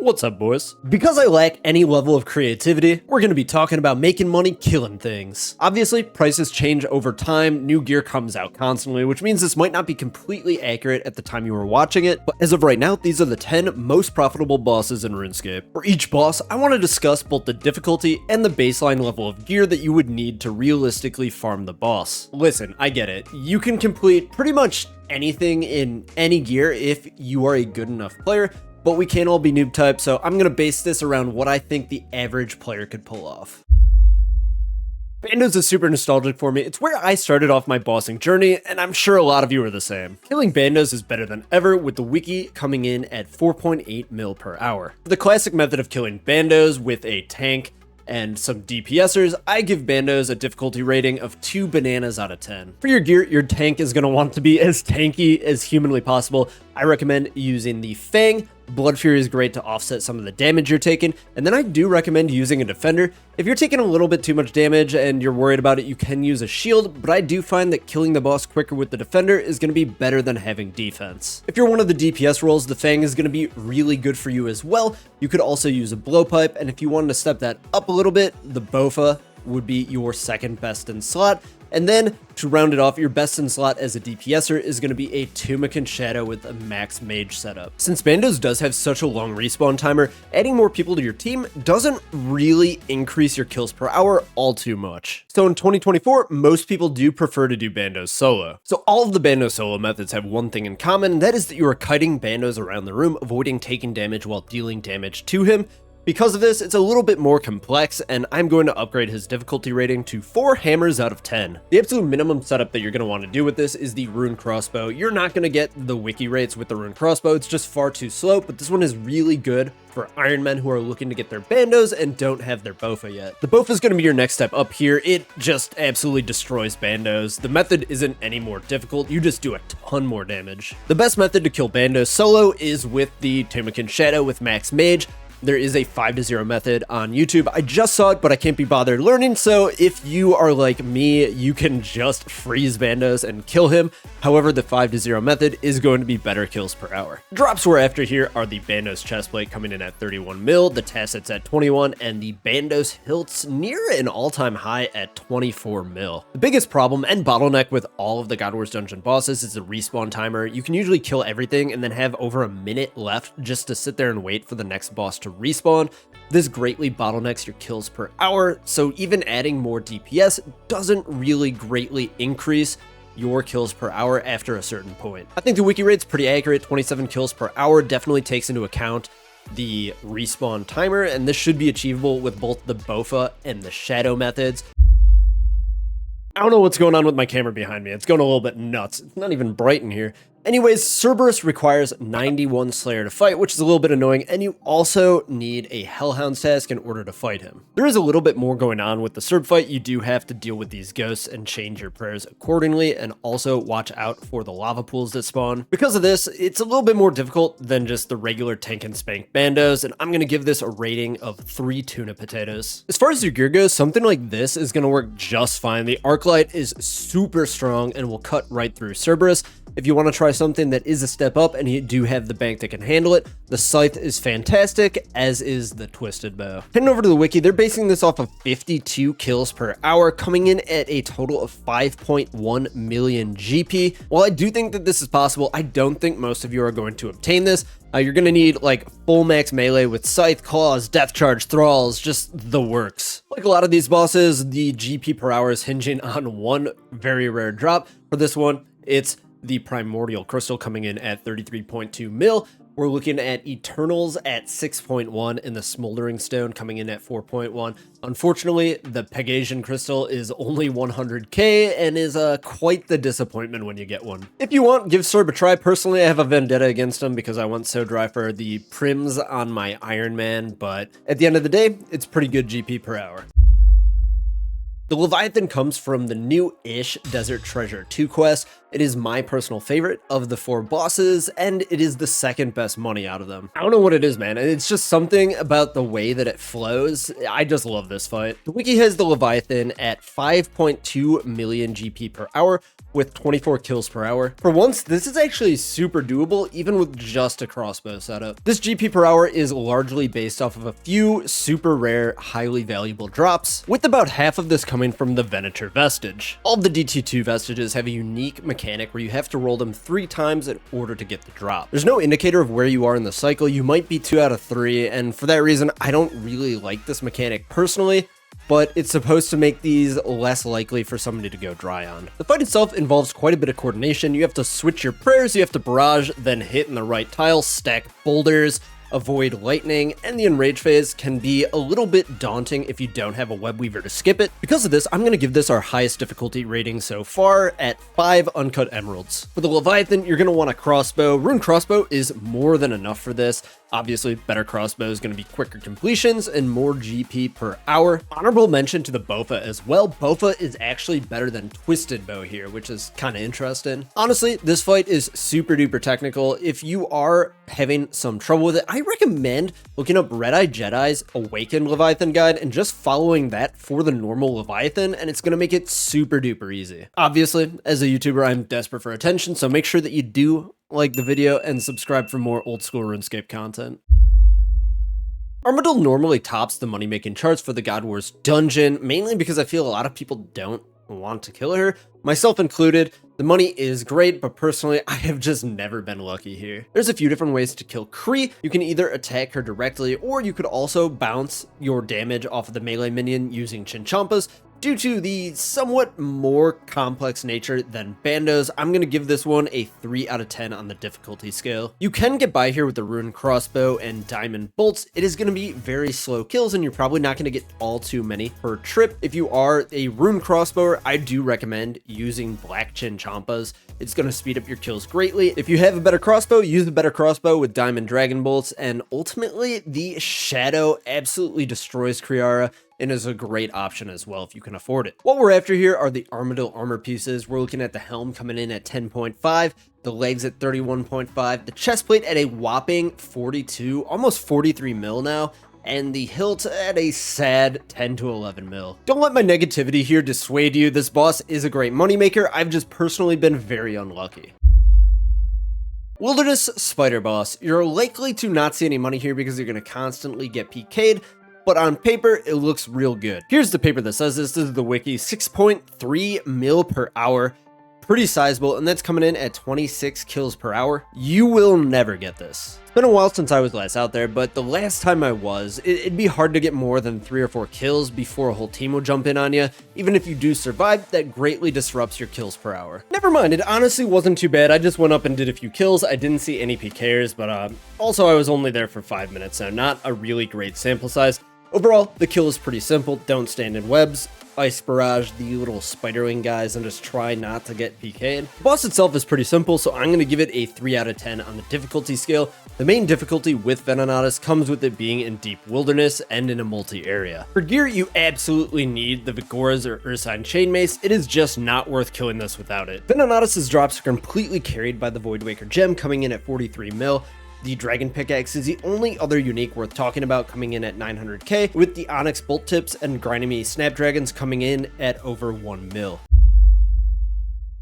What's up, boys? Because I lack any level of creativity, we're going to be talking about making money killing things. Obviously, prices change over time, new gear comes out constantly, which means this might not be completely accurate at the time you were watching it, but as of right now, these are the 10 most profitable bosses in Runescape. For each boss, I want to discuss both the difficulty and the baseline level of gear that you would need to realistically farm the boss. Listen, I get it. You can complete pretty much anything in any gear if you are a good enough player, but we can't all be noob type, so I'm gonna base this around what I think the average player could pull off. Bandos is super nostalgic for me. It's where I started off my bossing journey, and I'm sure a lot of you are the same. Killing Bandos is better than ever, with the wiki coming in at 4.8 mil per hour. For the classic method of killing Bandos with a tank and some DPSers, I give Bandos a difficulty rating of 2 bananas out of 10. For your gear, your tank is going to want to be as tanky as humanly possible. I recommend using the Fang. Blood Fury is great to offset some of the damage you're taking, and then I do recommend using a defender. If you're taking a little bit too much damage and you're worried about it, you can use a shield, but I do find that killing the boss quicker with the defender is going to be better than having defense. If you're one of the DPS roles, the Fang is going to be really good for you as well. You could also use a blowpipe, and if you wanted to step that up a little bit, the Bofa would be your second best in slot. And then, to round it off, your best in slot as a DPSer is going to be a Tumican Shadow with a max mage setup. Since Bandos does have such a long respawn timer, adding more people to your team doesn't really increase your kills per hour all too much. So in 2024, most people do prefer to do Bandos solo. So all of the Bandos solo methods have one thing in common, and that is that you are kiting Bandos around the room, avoiding taking damage while dealing damage to him. Because of this, it's a little bit more complex, and I'm going to upgrade his difficulty rating to 4 hammers out of 10. The absolute minimum setup that you're going to want to do with this is the rune crossbow. You're not going to get the wiki rates with the rune crossbow, it's just far too slow, but this one is really good for Iron Men who are looking to get their Bandos and don't have their Bofa yet. The Bofa is going to be your next step up here. It just absolutely destroys Bandos. The method isn't any more difficult, you just do a ton more damage. The best method to kill Bandos solo is with the Tumican Shadow with max mage. There is a 5-0 method on YouTube. I just saw it, but I can't be bothered learning, so if you are like me, you can just freeze Bandos and kill him. However, the 5-0 method is going to be better kills per hour. Drops we're after here are the Bandos chestplate coming in at 31 mil, the Tacets at 21, and the Bandos hilts near an all-time high at 24 mil. The biggest problem and bottleneck with all of the God Wars Dungeon bosses is the respawn timer. You can usually kill everything and then have over a minute left just to sit there and wait for the next boss to respawn. This greatly bottlenecks your kills per hour, so even adding more DPS doesn't really greatly increase your kills per hour after a certain point. I think the wiki rate's pretty accurate. 27 kills per hour definitely takes into account the respawn timer, and this should be achievable with both the Bofa and the Shadow methods. I don't know what's going on with my camera behind me. It's going a little bit nuts. It's not even bright in here. Anyways, Cerberus requires 91 Slayer to fight, which is a little bit annoying, and you also need a Hellhound's task in order to fight him. There is a little bit more going on with the Cerb fight. You do have to deal with these ghosts and change your prayers accordingly, and also watch out for the lava pools that spawn. Because of this, it's a little bit more difficult than just the regular tank and spank Bandos, and I'm going to give this a rating of 3 tuna potatoes. As far as your gear goes, something like this is going to work just fine. The Arclight is super strong and will cut right through Cerberus. If you want to try something that is a step up and you do have the bank that can handle it, the Scythe is fantastic, as is the Twisted Bow. Heading over to the wiki, they're basing this off of 52 kills per hour, coming in at a total of 5.1 million GP. While I do think that this is possible, I don't think most of you are going to obtain this. You're going to need like full max melee with Scythe, Claws, Death Charge, Thralls, just the works. Like a lot of these bosses, the GP per hour is hinging on one very rare drop. For this one, it's the Primordial Crystal coming in at 33.2 mil. We're looking at Eternals at 6.1 and the Smoldering Stone coming in at 4.1. Unfortunately, the Pegasian Crystal is only 100k and is quite the disappointment when you get one. If you want, give Cerb a try. Personally, I have a vendetta against him because I went so dry for the Prims on my Iron Man, but at the end of the day, it's pretty good GP per hour. The Leviathan comes from the new-ish Desert Treasure 2 quest. It is my personal favorite of the 4 bosses, and it is the second best money out of them. I don't know what it is, man. It's just something about the way that it flows. I just love this fight. The wiki has the Leviathan at 5.2 million GP per hour with 24 kills per hour. For once, this is actually super doable, even with just a crossbow setup. This GP per hour is largely based off of a few super rare, highly valuable drops, with about half of this coming from the Venenatis vestige. All of the DT2 vestiges have a unique mechanic where you have to roll them 3 times in order to get the drop. There's no indicator of where you are in the cycle. You might be 2 out of 3, and for that reason, I don't really like this mechanic personally, but it's supposed to make these less likely for somebody to go dry on. The fight itself involves quite a bit of coordination. You have to switch your prayers, you have to barrage, then hit in the right tile, stack boulders, avoid lightning, and the enrage phase can be a little bit daunting if you don't have a web weaver to skip it. Because of this, I'm going to give this our highest difficulty rating so far at 5 uncut emeralds. For the Leviathan, you're going to want a crossbow. Rune crossbow is more than enough for this. Obviously, better crossbow is going to be quicker completions and more GP per hour. Honorable mention to the Bofa as well. Bofa is actually better than Twisted Bow here, which is kind of interesting. Honestly, this fight is super duper technical. If you are having some trouble with it, I recommend looking up Red Eye Jedi's Awakened Leviathan guide and just following that for the normal Leviathan, and it's going to make it super duper easy. Obviously, as a YouTuber, I'm desperate for attention, so make sure that you do like the video and subscribe for more old school RuneScape content. Armadyl normally tops the money-making charts for the God Wars dungeon, mainly because I feel a lot of people don't want to kill her, myself included. The money is great, but personally, I have just never been lucky here. There's a few different ways to kill Kree. You can either attack her directly, or you could also bounce your damage off of the melee minion using Chinchampas. Due to the somewhat more complex nature than Bandos, I'm going to give this one a 3 out of 10 on the difficulty scale. You can get by here with the rune crossbow and diamond bolts. It is going to be very slow kills, and you're probably not going to get all too many per trip. If you are a rune crossbower, I do recommend using black Chinchampas. It's going to speed up your kills greatly. If you have a better crossbow, use the better crossbow with diamond dragon bolts, and ultimately the shadow absolutely destroys Kriara and is a great option as well if you can afford it. What we're after here are the Armadyl armor pieces. We're looking at the helm coming in at 10.5, the legs at 31.5, the chest plate at a whopping 42, almost 43 mil now, and the hilt at a sad 10 to 11 mil. Don't let my negativity here dissuade you. This boss is a great moneymaker. I've just personally been very unlucky. Wilderness Spider Boss. You're likely to not see any money here because you're going to constantly get PK'd, but on paper, it looks real good. Here's the paper that says this. This is the wiki. 6.3 mil per hour. Pretty sizable, and that's coming in at 26 kills per hour. You will never get this. It's been a while since I was last out there, but the last time I was, it'd be hard to get more than 3 or 4 kills before a whole team will jump in on you. Even if you do survive, that greatly disrupts your kills per hour. Never mind, it honestly wasn't too bad. I just went up and did a few kills. I didn't see any PKers, but also I was only there for 5 minutes, so not a really great sample size. Overall, the kill is pretty simple. Don't stand in webs, ice barrage the little spiderwing guys, and just try not to get PK'd. The boss itself is pretty simple, so I'm going to give it a 3 out of 10 on the difficulty scale. The main difficulty with Venenatis comes with it being in deep wilderness and in a multi-area. For gear, you absolutely need the Vigoras or Ursine Chainmace. It is just not worth killing this without it. Venenatis' drops are completely carried by the Voidwaker gem, coming in at 43 mil. The Dragon Pickaxe is the only other unique worth talking about, coming in at 900k, with the Onyx Bolt Tips and Grindemy Snapdragons coming in at over 1 mil.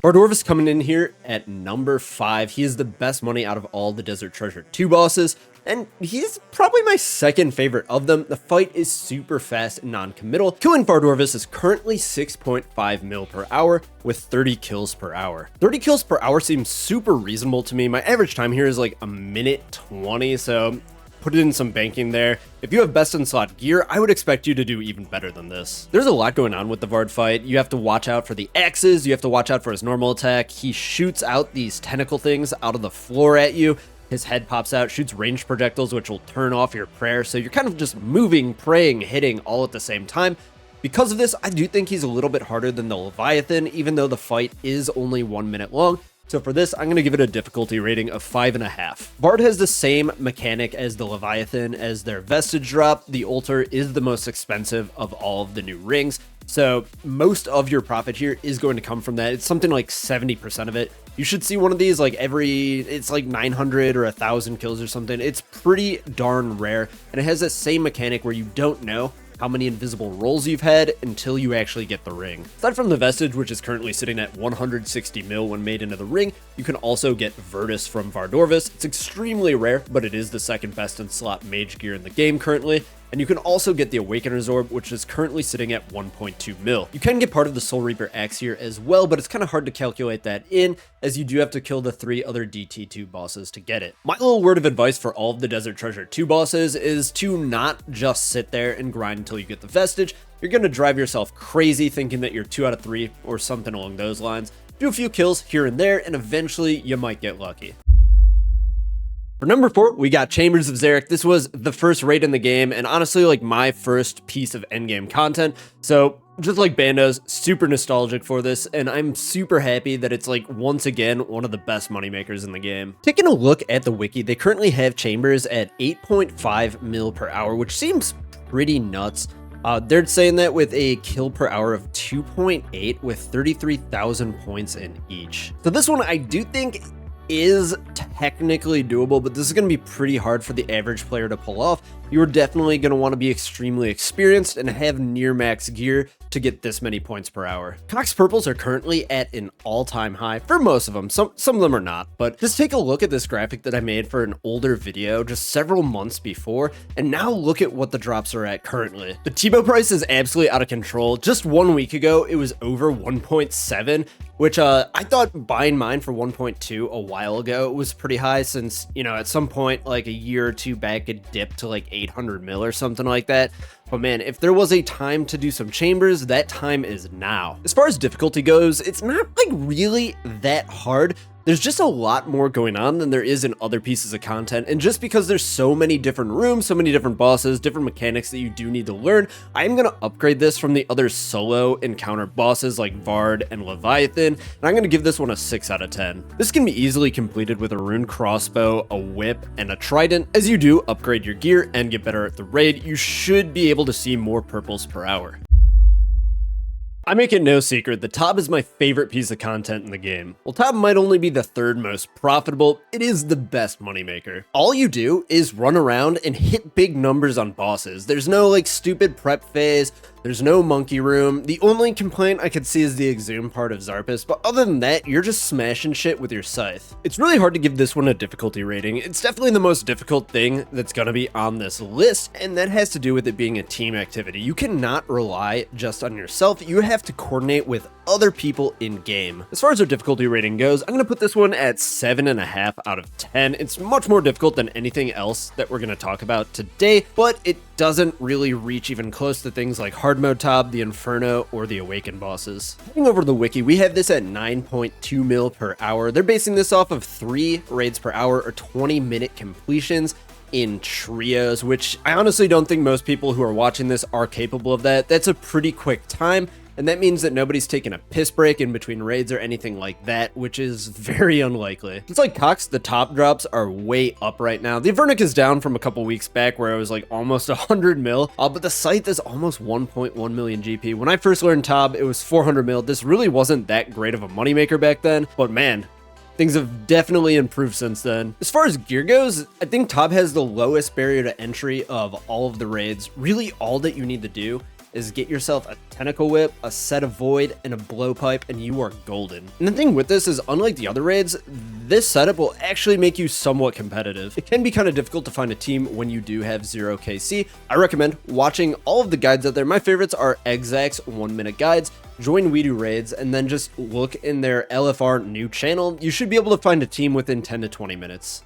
Vardorvis coming in here at number 5. He is the best money out of all the Desert Treasure 2 bosses, and he's probably my second favorite of them. The fight is super fast and non-committal. Killing Vardorvis is currently 6.5 mil per hour with 30 kills per hour. 30 kills per hour seems super reasonable to me. My average time here is like a minute 20, so put it in some banking there. If you have best in slot gear, I would expect you to do even better than this. There's a lot going on with the Vard fight. You have to watch out for the axes. You have to watch out for his normal attack. He shoots out these tentacle things out of the floor at you. His head pops out, shoots ranged projectiles, which will turn off your prayer. So you're kind of just moving, praying, hitting all at the same time. Because of this, I do think he's a little bit harder than the Leviathan, even though the fight is only 1 minute long. So for this, I'm going to give it a difficulty rating of 5.5. Vard has the same mechanic as the Leviathan as their vestige drop. The altar is the most expensive of all of the new rings. So most of your profit here is going to come from that. It's something like 70% of it. You should see one of these like it's like 900 or 1,000 kills or something. It's pretty darn rare, and it has that same mechanic where you don't know how many invisible rolls you've had until you actually get the ring. Aside from the vestige, which is currently sitting at 160 mil when made into the ring, you can also get Virtus from Vardorvis. It's extremely rare, but it is the second best in slot mage gear in the game currently. And you can also get the Awakener's Orb, which is currently sitting at 1.2 mil. You can get part of the Soul Reaper axe here as well, but it's kind of hard to calculate that in, as you do have to kill the 3 other DT2 bosses to get it. My little word of advice for all of the Desert Treasure 2 bosses is to not just sit there and grind until you get the vestige. You're going to drive yourself crazy thinking that you're 2 out of 3 or something along those lines. Do a few kills here and there, and eventually you might get lucky. For number 4, we got Chambers of Xeric. This was the first raid in the game, and honestly, like my first piece of endgame content. So just like Bandos, super nostalgic for this, and I'm super happy that it's like once again one of the best moneymakers in the game. Taking a look at the wiki, they currently have Chambers at 8.5 mil per hour, which seems pretty nuts. They're saying that with a kill per hour of 2.8 with 33,000 points in each. So this one I do think is technically doable, but this is going to be pretty hard for the average player to pull off. You're definitely going to want to be extremely experienced and have near max gear to get this many points per hour. Cox purples are currently at an all-time high for most of them. Some of them are not, but just take a look at this graphic that I made for an older video just several months before, and now look at what the drops are at currently. The Tebow price is absolutely out of control. Just 1 week ago, it was over 1.7, which I thought buying mine for 1.2 a while ago was pretty high, since, you know, at some point like a year or two back it dipped to like 800 mil or something like that. But man, if there was a time to do some chambers, that time is now. As far as difficulty goes, it's not like really that hard. There's just a lot more going on than there is in other pieces of content, and just because there's so many different rooms, so many different bosses, different mechanics that you do need to learn, I am going to upgrade this from the other solo encounter bosses like Vard and Leviathan, and I'm going to give this one a 6 out of 10. This can be easily completed with a rune crossbow, a whip, and a trident. As you do upgrade your gear and get better at the raid, you should be able to see more purples per hour. I make it no secret that Tob is my favorite piece of content in the game. While Tob might only be the 3rd most profitable, it is the best moneymaker. All you do is run around and hit big numbers on bosses. There's no like stupid prep phase, there's no monkey room. The only complaint I could see is the exhume part of Xerxes, but other than that, you're just smashing shit with your scythe. It's really hard to give this one a difficulty rating. It's definitely the most difficult thing that's gonna be on this list, and that has to do with it being a team activity. You cannot rely just on yourself. You have to coordinate with other people in game. As far as our difficulty rating goes, I'm gonna put this one at 7.5 out of 10. It's much more difficult than anything else that we're gonna talk about today, but it doesn't really reach even close to things like hard mode Tob, the Inferno, or the Awaken bosses. Heading over to the wiki, we have this at 9.2 mil per hour. They're basing this off of 3 raids per hour or 20-minute completions in trios, which I honestly don't think most people who are watching this are capable of that. That's a pretty quick time, and that means that nobody's taking a piss break in between raids or anything like that, which is very unlikely. It's like Cox, the top drops are way up right now. The Infernic is down from a couple weeks back where I was like almost 100 mil, but the scythe is almost 1.1 million GP. When I first learned Tob, it was 400 mil. This really wasn't that great of a moneymaker back then, but man, things have definitely improved since then. As far as gear goes, I think Tob has the lowest barrier to entry of all of the raids. Really, all that you need to do is get yourself a tentacle whip, a set of void, and a blowpipe, and you are golden. And the thing with this is, unlike the other raids, this setup will actually make you somewhat competitive. It can be kind of difficult to find a team when you do have 0 KC. I recommend watching all of the guides out there. My favorites are Exac's 1-minute guides, join We Do Raids, and then just look in their LFR new channel. You should be able to find a team within 10 to 20 minutes.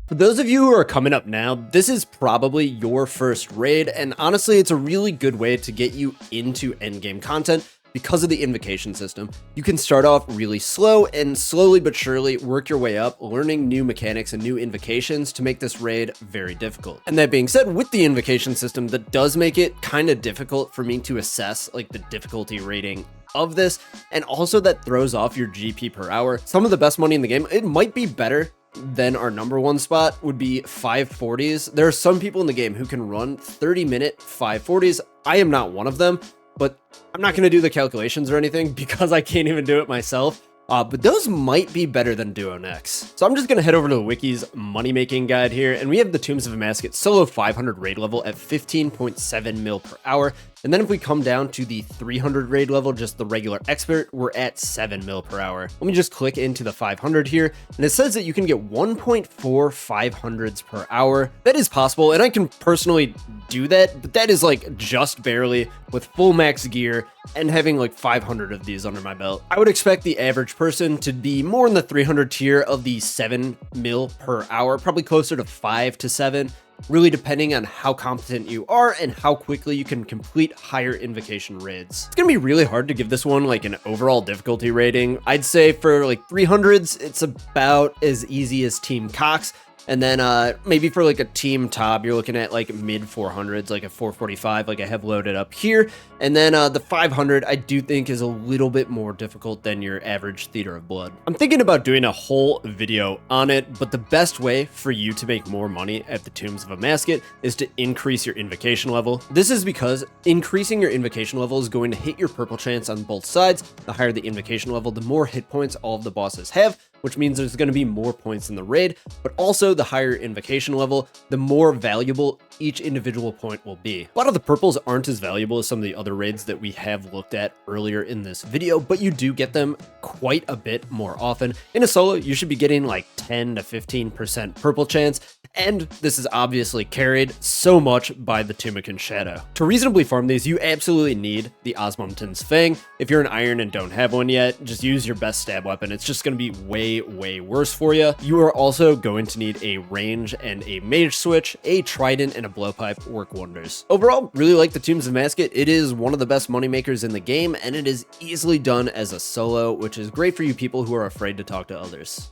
For those of you who are coming up now, this is probably your first raid, and honestly, it's a really good way to get you into endgame content because of the invocation system. You can start off really slow and slowly but surely work your way up, learning new mechanics and new invocations to make this raid very difficult. And that being said, with the invocation system, that does make it kind of difficult for me to assess like the difficulty rating of this, and also that throws off your GP per hour. Some of the best money in the game, it might be better then our number one spot would be 540s. There are some people in the game who can run 30-minute 540s. I am not one of them, but I'm not going to do the calculations or anything because I can't even do it myself. But those might be better than Duo next. So I'm just going to head over to the wiki's money-making guide here, and we have the Tombs of Amascut solo 500 raid level at 15.7 mil per hour. And then if we come down to the 300 raid level, just the regular expert, we're at 7 mil per hour. Let me just click into the 500 here, and it says that you can get 1.4 500s per hour. That is possible, and I can personally do that, but that is like just barely with full max gear and having like 500 of these under my belt. I would expect the average person to be more in the 300 tier of the 7 mil per hour, probably closer to 5 to 7. Really depending on how competent you are and how quickly you can complete higher invocation raids. It's gonna be really hard to give this one like an overall difficulty rating. I'd say for like 300s, it's about as easy as Team Cox. And then maybe for like a Team Top, you're looking at like mid 400s, like a 445, like I have loaded up here. And then the 500, I do think is a little bit more difficult than your average Theater of Blood. I'm thinking about doing a whole video on it, but the best way for you to make more money at the Tombs of Amascut is to increase your invocation level. This is because increasing your invocation level is going to hit your purple chance on both sides. The higher the invocation level, the more hit points all of the bosses have, which means there's going to be more points in the raid, but also the higher invocation level, the more valuable each individual point will be. A lot of the purples aren't as valuable as some of the other raids that we have looked at earlier in this video, but you do get them quite a bit more often. In a solo, you should be getting like 10 to 15% purple chance, and this is obviously carried so much by the Tumican Shadow. To reasonably farm these, you absolutely need the Osmumten's Fang. If you're an Iron and don't have one yet, just use your best stab weapon. It's just going to be way worse for you. You are also going to need a range and a mage switch. A trident and a blowpipe work wonders. Overall, really like the Tombs of Amascut. It is one of the best money makers in the game, and it is easily done as a solo, which is great for you people who are afraid to talk to others.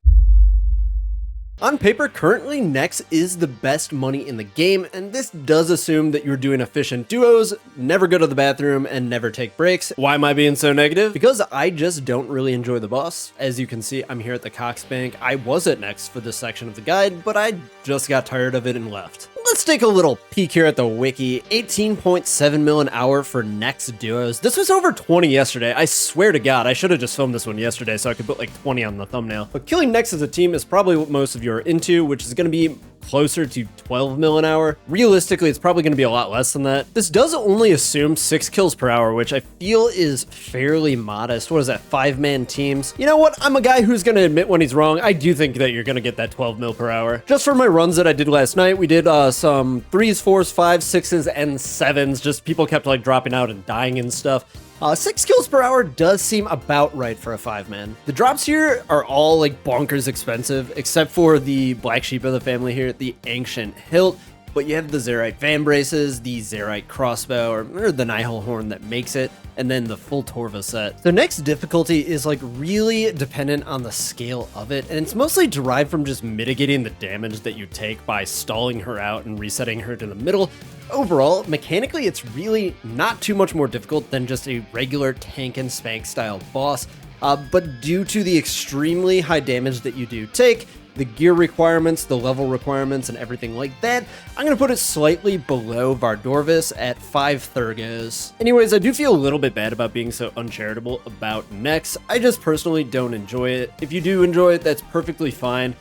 On paper, currently Nex is the best money in the game, and this does assume that you're doing efficient duos, never go to the bathroom, and never take breaks. Why am I being so negative? Because I just don't really enjoy the boss. As you can see, I'm here at the Cox Bank. I was at Nex for this section of the guide, but I just got tired of it and left. Let's take a little peek here at the wiki. 18.7 mil an hour for Nex duos. This was over 20 yesterday. I swear to God, I should have just filmed this one yesterday so I could put like 20 on the thumbnail. But killing Nex as a team is probably what most of you are into, which is going to be closer to 12 mil an hour. Realistically, it's probably going to be a lot less than that. This does only assume 6 kills per hour, which I feel is fairly modest. What is that, 5-man teams? You know what? I'm a guy who's going to admit when he's wrong. I do think that you're going to get that 12 mil per hour. Just for my runs that I did last night, we did some 3s, 4s, 5s, 6s, and 7s. Just people kept like dropping out and dying and stuff. 6 kills per hour does seem about right for a 5-man. The drops here are all like bonkers expensive, except for the black sheep of the family here, the Ancient Hilt. But you have the Xeric Van Braces, the Xeric Crossbow, or the Nihil Horn that makes it, and then the full Torva set. So next difficulty is like really dependent on the scale of it, and it's mostly derived from just mitigating the damage that you take by stalling her out and resetting her to the middle. Overall, mechanically, it's really not too much more difficult than just a regular tank and spank style boss, but due to the extremely high damage that you do take, the gear requirements, the level requirements, and everything like that, I'm going to put it slightly below Vardorvis at 5 Thurgos. Anyways, I do feel a little bit bad about being so uncharitable about Nex. I just personally don't enjoy it. If you do enjoy it, that's perfectly fine.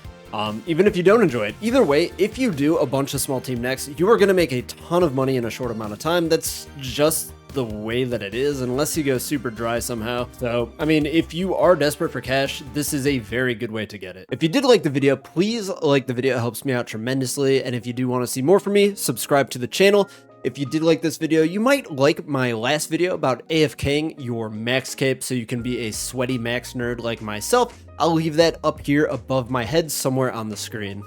Even if you don't enjoy it. Either way, if you do a bunch of small team Nex, you are going to make a ton of money in a short amount of time. That's just the way that it is, unless you go super dry somehow. So, I mean, if you are desperate for cash, this is a very good way to get it. If you did like the video, please like the video. It helps me out tremendously. And if you do want to see more from me, subscribe to the channel. If you did like this video, you might like my last video about AFKing your max cape so you can be a sweaty max nerd like myself. I'll leave that up here above my head somewhere on the screen.